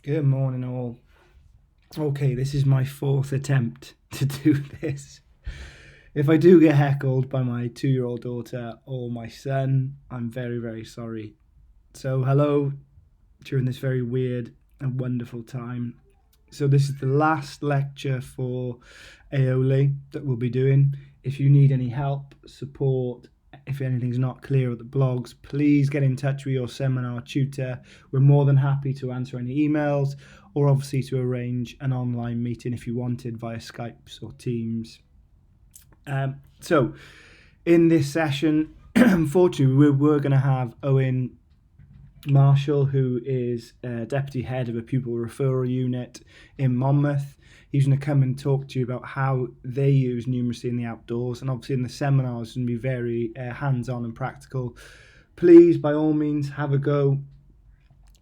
Good morning, all. Okay, this is my fourth attempt to do this. If I do get heckled by my 2-year-old daughter or my son, I'm very, very sorry. So, hello during this very weird and wonderful time. So, this is the last lecture for AOLE that we'll be doing. If you need any help, support, if anything's not clear at the blogs, please get in touch with your seminar tutor. We're more than happy to answer any emails or obviously to arrange an online meeting if you wanted via Skype or Teams. So in this session, unfortunately, we're going to have Owen Marshall, who is deputy head of a pupil referral unit in Monmouth. He's going to come and talk to you about how they use numeracy in the outdoors, and obviously in the seminars it's going to be very hands-on and practical. Please, by all means, have a go.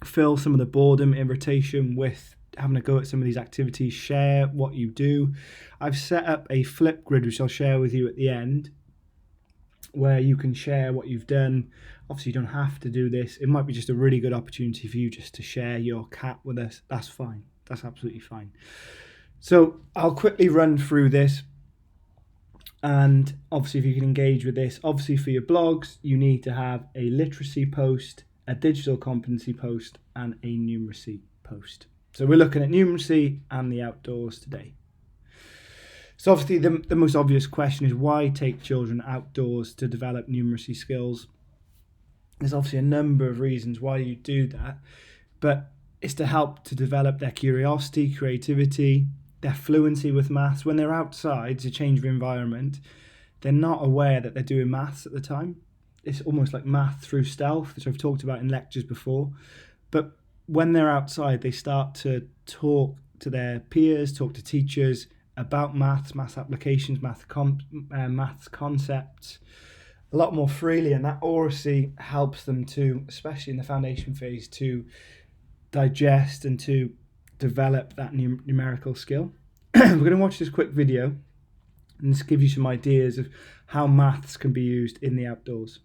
Fill some of the boredom, irritation with having a go at some of these activities. Share what you do. I've set up a Flipgrid, which I'll share with you at the end, where you can share what you've done. Obviously, you don't have to do this. It might be just a really good opportunity for you just to share your cat with us. That's fine. That's absolutely fine. So I'll quickly run through this. And obviously, if you can engage with this, obviously for your blogs, you need to have a literacy post, a digital competency post, and a numeracy post. So we're looking at numeracy and the outdoors today. So obviously the most obvious question is, why take children outdoors to develop numeracy skills? There's obviously a number of reasons why you do that, but it's to help to develop their curiosity, creativity, their fluency with maths. When they're outside, it's a change of environment. They're not aware that they're doing maths at the time. It's almost like math through stealth, which I've talked about in lectures before. But when they're outside, they start to talk to their peers, talk to teachers about maths applications, maths concepts a lot more freely, and that oracy helps them to, especially in the foundation phase, to digest and to develop that numerical skill. We're going to watch this quick video and this give you some ideas of how maths can be used in the outdoors.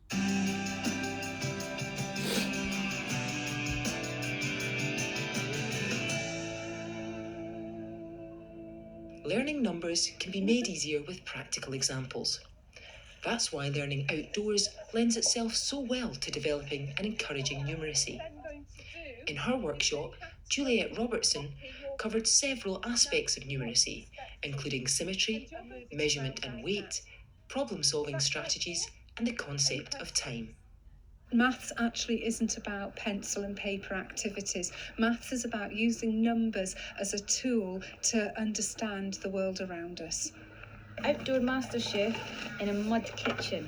Learning numbers can be made easier with practical examples. That's why learning outdoors lends itself so well to developing and encouraging numeracy. In her workshop, Juliet Robertson covered several aspects of numeracy, including symmetry, measurement and weight, problem-solving strategies, and the concept of time. Maths actually isn't about pencil and paper activities. Maths is about using numbers as a tool to understand the world around us. Outdoor master chef in a mud kitchen.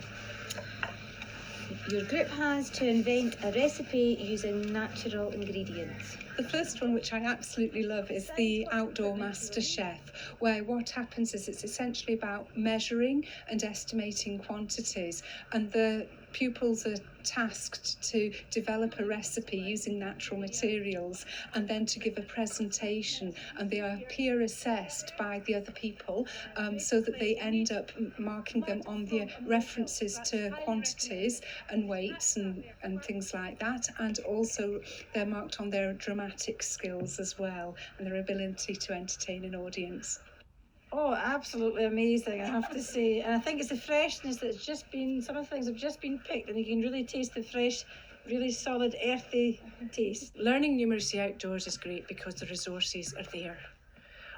Your group has to invent a recipe using natural ingredients. The first one, which I absolutely love, is the outdoor master chef, where what happens is it's essentially about measuring and estimating quantities, and the pupils are tasked to develop a recipe using natural materials and then to give a presentation, and they are peer assessed by the other people so that they end up marking them on the references to quantities and weights and things like that, and also they're marked on their dramatic skills as well and their ability to entertain an audience. Oh, absolutely amazing, I have to say. And I think it's the freshness that's just been, some of the things have just been picked, and you can really taste the fresh, really solid, earthy taste. Learning numeracy outdoors is great because the resources are there.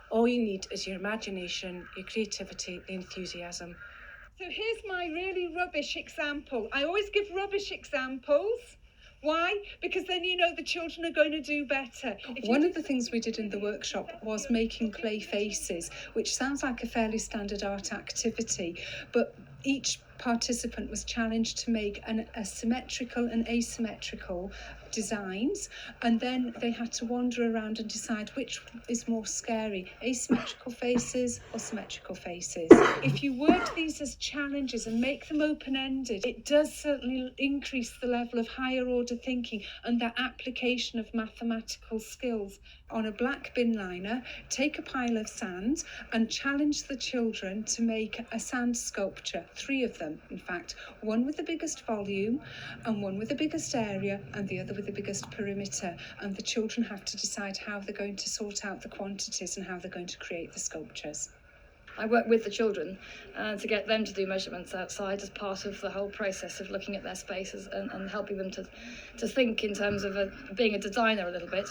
All you need is your imagination, your creativity, the enthusiasm. So here's my really rubbish example. I always give rubbish examples. Why? Because then you know the children are going to do better. One of the things we did in the workshop was making clay faces, which sounds like a fairly standard art activity, but each participant was challenged to make a symmetrical and asymmetrical designs, and then they had to wander around and decide which is more scary, asymmetrical faces or symmetrical faces. If you word these as challenges and make them open-ended, it does certainly increase the level of higher order thinking and the application of mathematical skills. On a black bin liner, take a pile of sand and challenge the children to make a sand sculpture, 3 of them. them. In fact, one with the biggest volume and one with the biggest area and the other with the biggest perimeter. And the children have to decide how they're going to sort out the quantities and how they're going to create the sculptures. I work with the children to get them to do measurements outside as part of the whole process of looking at their spaces and helping them to think in terms of being a designer a little bit,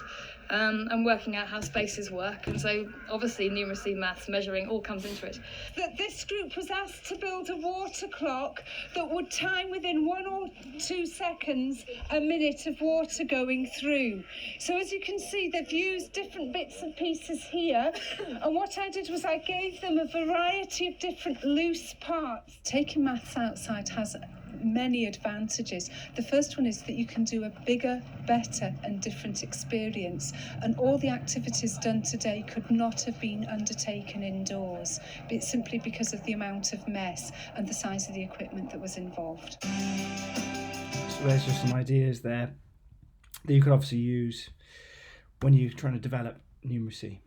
and working out how spaces work. And so obviously numeracy, maths, measuring all comes into it. That this group was asked to build a water clock that would time within 1 or 2 seconds a minute of water going through. So as you can see, they've used different bits and pieces here, and what I did was I gave them a variety of different loose parts. Taking maths outside has many advantages. The first one is that you can do a bigger, better and different experience, and all the activities done today could not have been undertaken indoors, but simply because of the amount of mess and the size of the equipment that was involved. So there's just some ideas there that you could obviously use when you're trying to develop numeracy.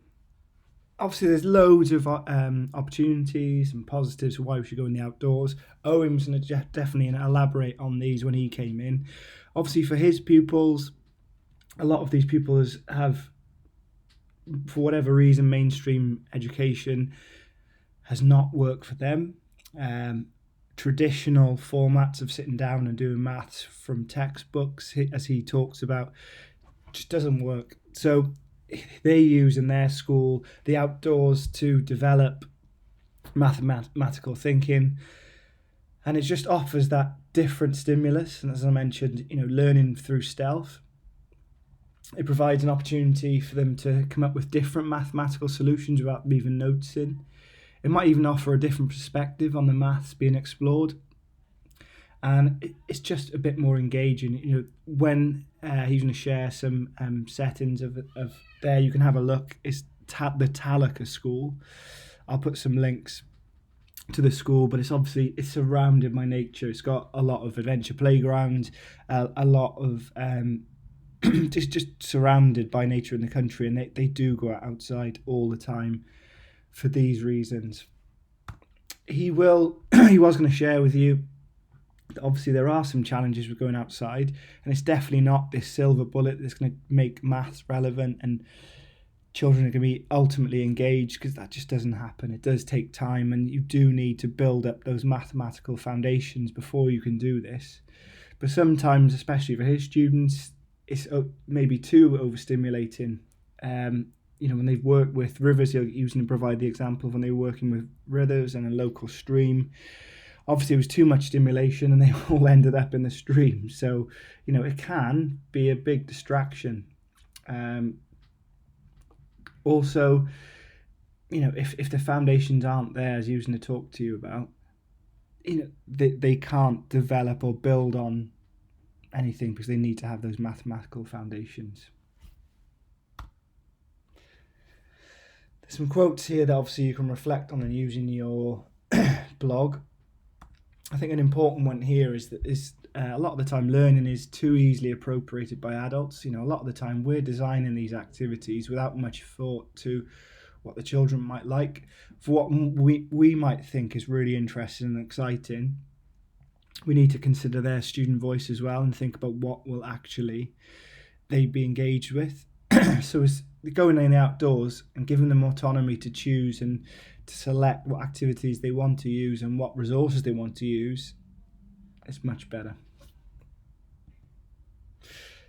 Obviously, there's loads of opportunities and positives for why we should go in the outdoors. Owen was going to definitely elaborate on these when he came in. Obviously, for his pupils, a lot of these pupils have, for whatever reason, mainstream education has not worked for them. Traditional formats of sitting down and doing maths from textbooks, as he talks about, just doesn't work. So they use in their school the outdoors to develop mathematical thinking, and it just offers that different stimulus. And as I mentioned, learning through stealth, it provides an opportunity for them to come up with different mathematical solutions without them even noticing. It might even offer a different perspective on the maths being explored, and it's just a bit more engaging. When he's going to share some settings of there, you can have a look. It's the Talaka school. I'll put some links to the school, but it's surrounded by nature. It's got a lot of adventure playgrounds, a lot of just surrounded by nature in the country, and they do go outside all the time for these reasons. He was going to share with you, obviously there are some challenges with going outside, and it's definitely not this silver bullet that's going to make maths relevant and children are going to be ultimately engaged, because that just doesn't happen. It does take time, and you do need to build up those mathematical foundations before you can do this. But sometimes, especially for his students, it's maybe too overstimulating. When they've worked with rivers, he'll usually provide the example of when they were working with rivers and a local stream. Obviously, it was too much stimulation and they all ended up in the stream. So, it can be a big distraction. Also, if the foundations aren't there, as he was going to talk to you about, they can't develop or build on anything because they need to have those mathematical foundations. There's some quotes here that obviously you can reflect on and use in your blog. I think an important one here is that a lot of the time learning is too easily appropriated by adults. A lot of the time we're designing these activities without much thought to what the children might like, for what we might think is really interesting and exciting. We need to consider their student voice as well and think about what will actually they be engaged with. So as going in the outdoors and giving them autonomy to choose and to select what activities they want to use and what resources they want to use, it's much better.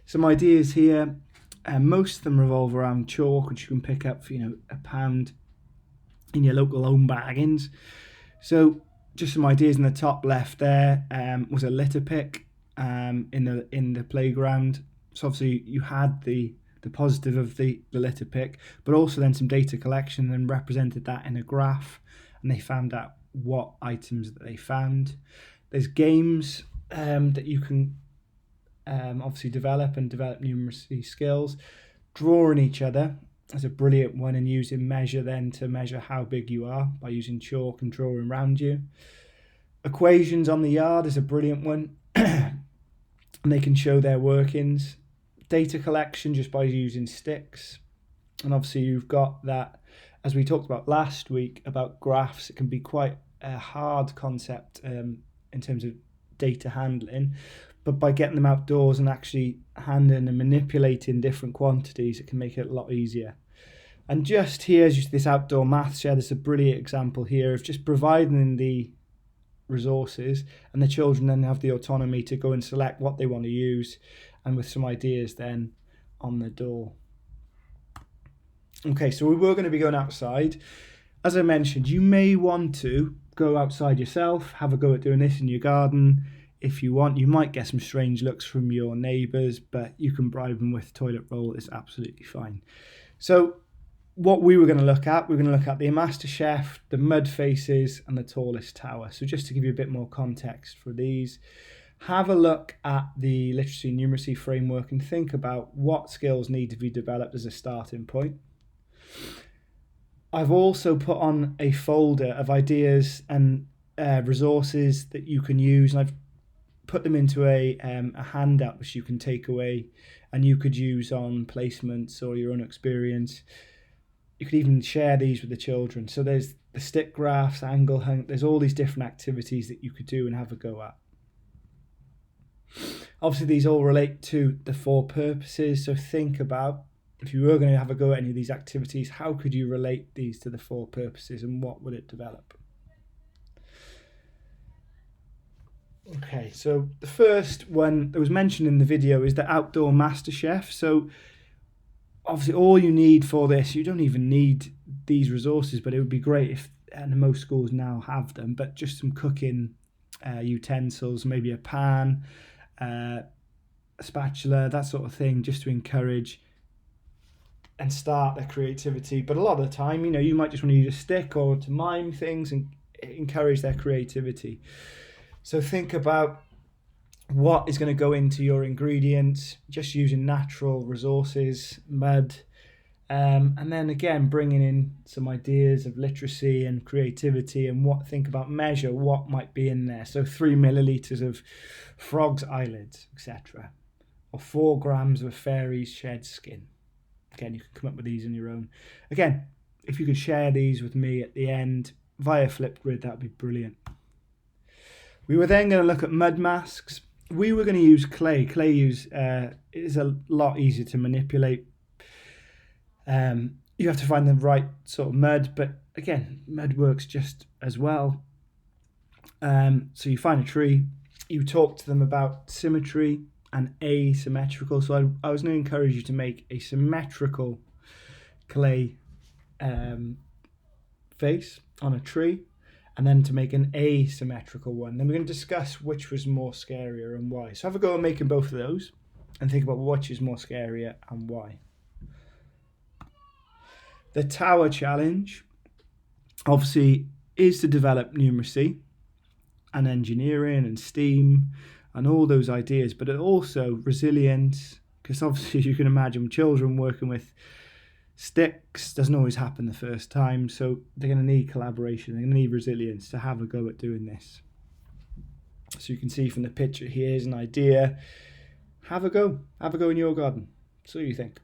Some ideas here. Most of them revolve around chalk, which you can pick up for £1 in your local home bargains. So just some ideas in the top left there was a litter pick in the playground. So obviously you had the positive of the litter pick, but also then some data collection and represented that in a graph, and they found out what items that they found. There's games that you can obviously develop numeracy skills. Drawing each other is a brilliant one, and using measure then to measure how big you are by using chalk and drawing around you. Equations on the yard is a brilliant one, and they can show their workings. Data collection just by using sticks, and obviously you've got that, as we talked about last week about graphs. It can be quite a hard concept in terms of data handling, but by getting them outdoors and actually handling and manipulating different quantities, it can make it a lot easier. And just here's just this outdoor maths share. There's a brilliant example here of just providing the resources, and the children then have the autonomy to go and select what they want to use, and with some ideas then on the door. Okay, so we were going to be going outside. As I mentioned, you may want to go outside yourself, have a go at doing this in your garden. If you want, you might get some strange looks from your neighbours, but you can bribe them with toilet roll. It's absolutely fine. So what we were going to look at, we're going to look at the Master Chef, the mud faces, and the tallest tower. So just to give you a bit more context for these, have a look at the literacy and numeracy framework and think about what skills need to be developed as a starting point. I've also put on a folder of ideas and resources that you can use, and I've put them into a handout which you can take away and you could use on placements or your own experience. You could even share these with the children. So there's the stick graphs, angle hunt, there's all these different activities that you could do and have a go at. Obviously these all relate to the 4 purposes, so think about, if you were going to have a go at any of these activities, how could you relate these to the 4 purposes and what would it develop? Okay, so the first one that was mentioned in the video is the outdoor Master Chef. So obviously all you need for this, you don't even need these resources, but it would be great if, and most schools now have them, but just some cooking utensils, maybe a pan, a spatula, that sort of thing, just to encourage and start their creativity. But a lot of the time, you might just want to use a stick or to mime things and encourage their creativity. So think about what is going to go into your ingredients, just using natural resources, mud, and then again bringing in some ideas of literacy and creativity, and think about measure what might be in there. So 3 milliliters of frog's eyelids, etc., or 4 grams of fairy's shed skin. Again, you can come up with these on your own. Again, if you could share these with me at the end via Flipgrid, that would be brilliant. We were then going to look at mud masks. We were going to use clay. Clay is a lot easier to manipulate. You have to find the right sort of mud, but again, mud works just as well. So you find a tree, you talk to them about symmetry and asymmetrical. So I was going to encourage you to make a symmetrical clay face on a tree, and then to make an asymmetrical one. Then we're going to discuss which was more scarier and why. So have a go at making both of those and think about which is more scarier and why. The tower challenge obviously is to develop numeracy and engineering and STEAM and all those ideas, but also resilience, because obviously you can imagine children working with sticks doesn't always happen the first time, so they're going to need collaboration, they're going to need resilience to have a go at doing this. So you can see from the picture, here's an idea. Have a go in your garden. So what do you think?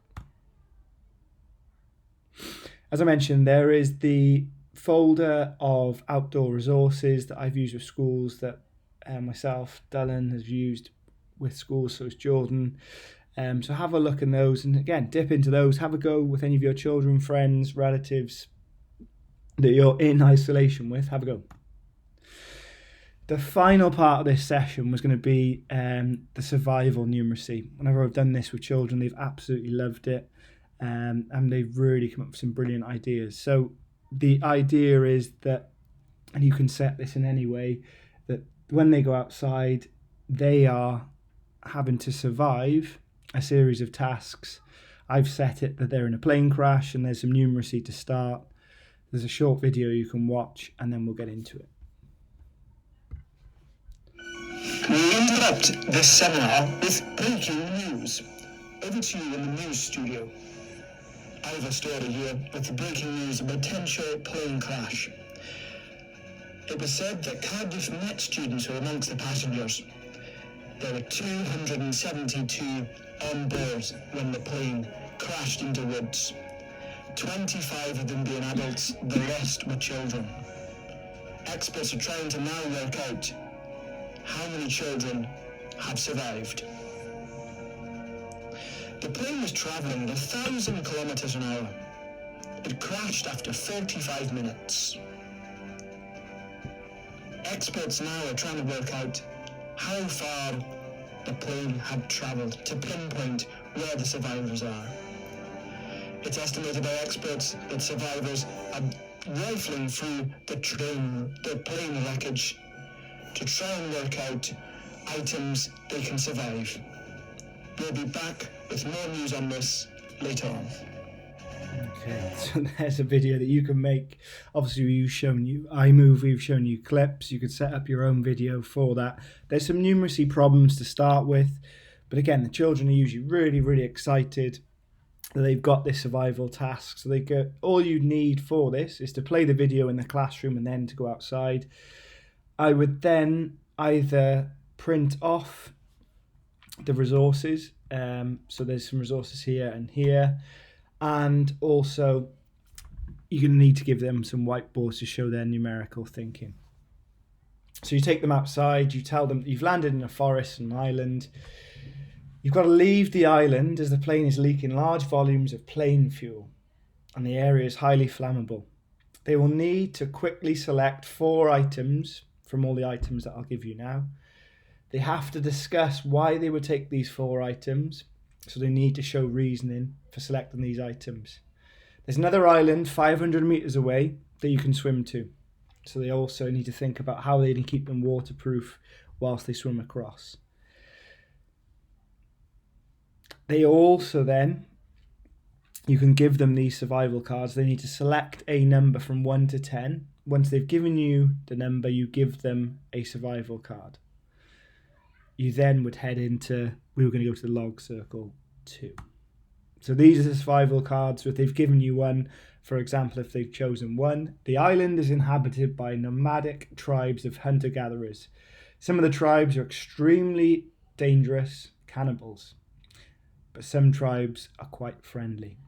As I mentioned, there is the folder of outdoor resources that I've used with schools, that myself, Dylan, has used with schools, so is Jordan. So have a look in those, and again, dip into those, have a go with any of your children, friends, relatives that you're in isolation with, have a go. The final part of this session was going to be the survival numeracy. Whenever I've done this with children, they've absolutely loved it, and they've really come up with some brilliant ideas. So the idea is that, and you can set this in any way, that when they go outside, they are having to survive a series of tasks. I've set it that they're in a plane crash and there's some numeracy to start. There's a short video you can watch and then we'll get into it. We interrupt this seminar with breaking news. Over to you in the news studio. I have a story here with the breaking news of a potential plane crash. It was said that Cardiff Met students were amongst the passengers. There were 272 on board when the plane crashed into woods. 25 of them being adults, the rest were children. Experts are trying to now work out how many children have survived. The plane was travelling at 1,000 kilometres an hour. It crashed after 45 minutes. Experts now are trying to work out how far the plane had travelled to pinpoint where the survivors are. It's estimated by experts that survivors are rifling through the plane wreckage to try and work out items they can survive. We'll be back with more news on this later on. Okay, so there's a video that you can make. Obviously, we've shown you iMovie, we've shown you clips. You could set up your own video for that. There's some numeracy problems to start with, but again, the children are usually really, really excited that they've got this survival task. So all you need for this is to play the video in the classroom and then to go outside. I would then either print off the resources. So there's some resources here and here. And also, you're going to need to give them some whiteboards to show their numerical thinking. So you take them outside, you tell them you've landed in a forest, an island. You've got to leave the island as the plane is leaking large volumes of plane fuel and the area is highly flammable. They will need to quickly select 4 items from all the items that I'll give you now. They have to discuss why they would take these 4 items. So they need to show reasoning for selecting these items. There's another island 500 meters away that you can swim to. So they also need to think about how they can keep them waterproof whilst they swim across. They also then, you can give them these survival cards. They need to select a number from 1 to 10. Once they've given you the number, you give them a survival card. You then would head into, we were going to go to the log circle 2. So these are the survival cards. So if they've given you one, for example, if they've chosen 1, the island is inhabited by nomadic tribes of hunter-gatherers. Some of the tribes are extremely dangerous cannibals, but some tribes are quite friendly.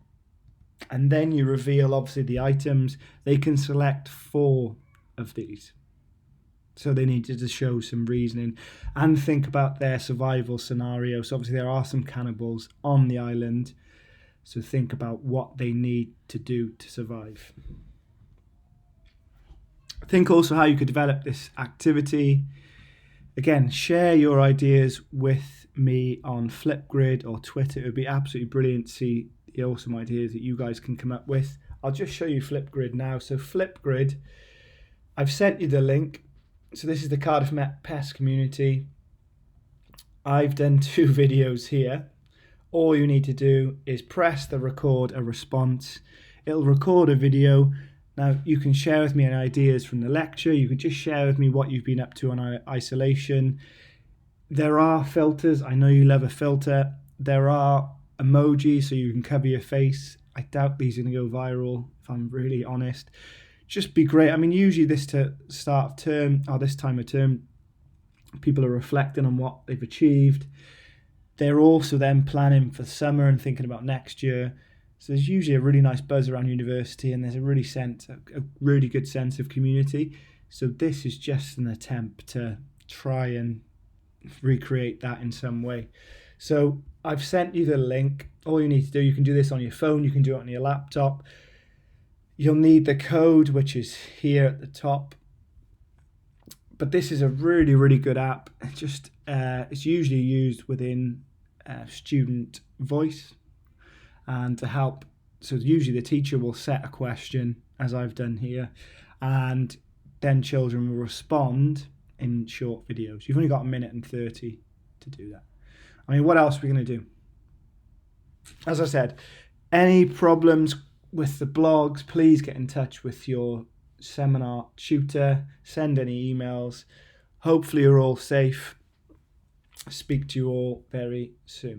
And then you reveal, obviously, the items. They can select 4 of these. So they needed to show some reasoning and think about their survival scenario. So obviously there are some cannibals on the island. So think about what they need to do to survive. Think also how you could develop this activity. Again, share your ideas with me on Flipgrid or Twitter. It would be absolutely brilliant to see the awesome ideas that you guys can come up with. I'll just show you Flipgrid now. So Flipgrid, I've sent you the link. So this is the Cardiff Met Pest community. I've done 2 videos here. All you need to do is press the record a response. It'll record a video. Now you can share with me any ideas from the lecture. You can just share with me what you've been up to on isolation. There are filters. I know you love a filter. There are emojis so you can cover your face. I doubt these are going to go viral, if I'm really honest. Just be great. I mean, usually this start of term or this time of term, people are reflecting on what they've achieved. They're also then planning for summer and thinking about next year. So there's usually a really nice buzz around university, and there's a really good sense of community. So this is just an attempt to try and recreate that in some way. So I've sent you the link. All you need to do, you can do this on your phone, you can do it on your laptop. You'll need the code, which is here at the top. But this is a really, really good app. It's usually used within student voice and to help. So usually the teacher will set a question, as I've done here, and then children will respond in short videos. You've only got 1:30 to do that. I mean, what else are we going to do? As I said, any problems with the blogs, please get in touch with your seminar tutor, send any emails. Hopefully you're all safe. Speak to you all very soon.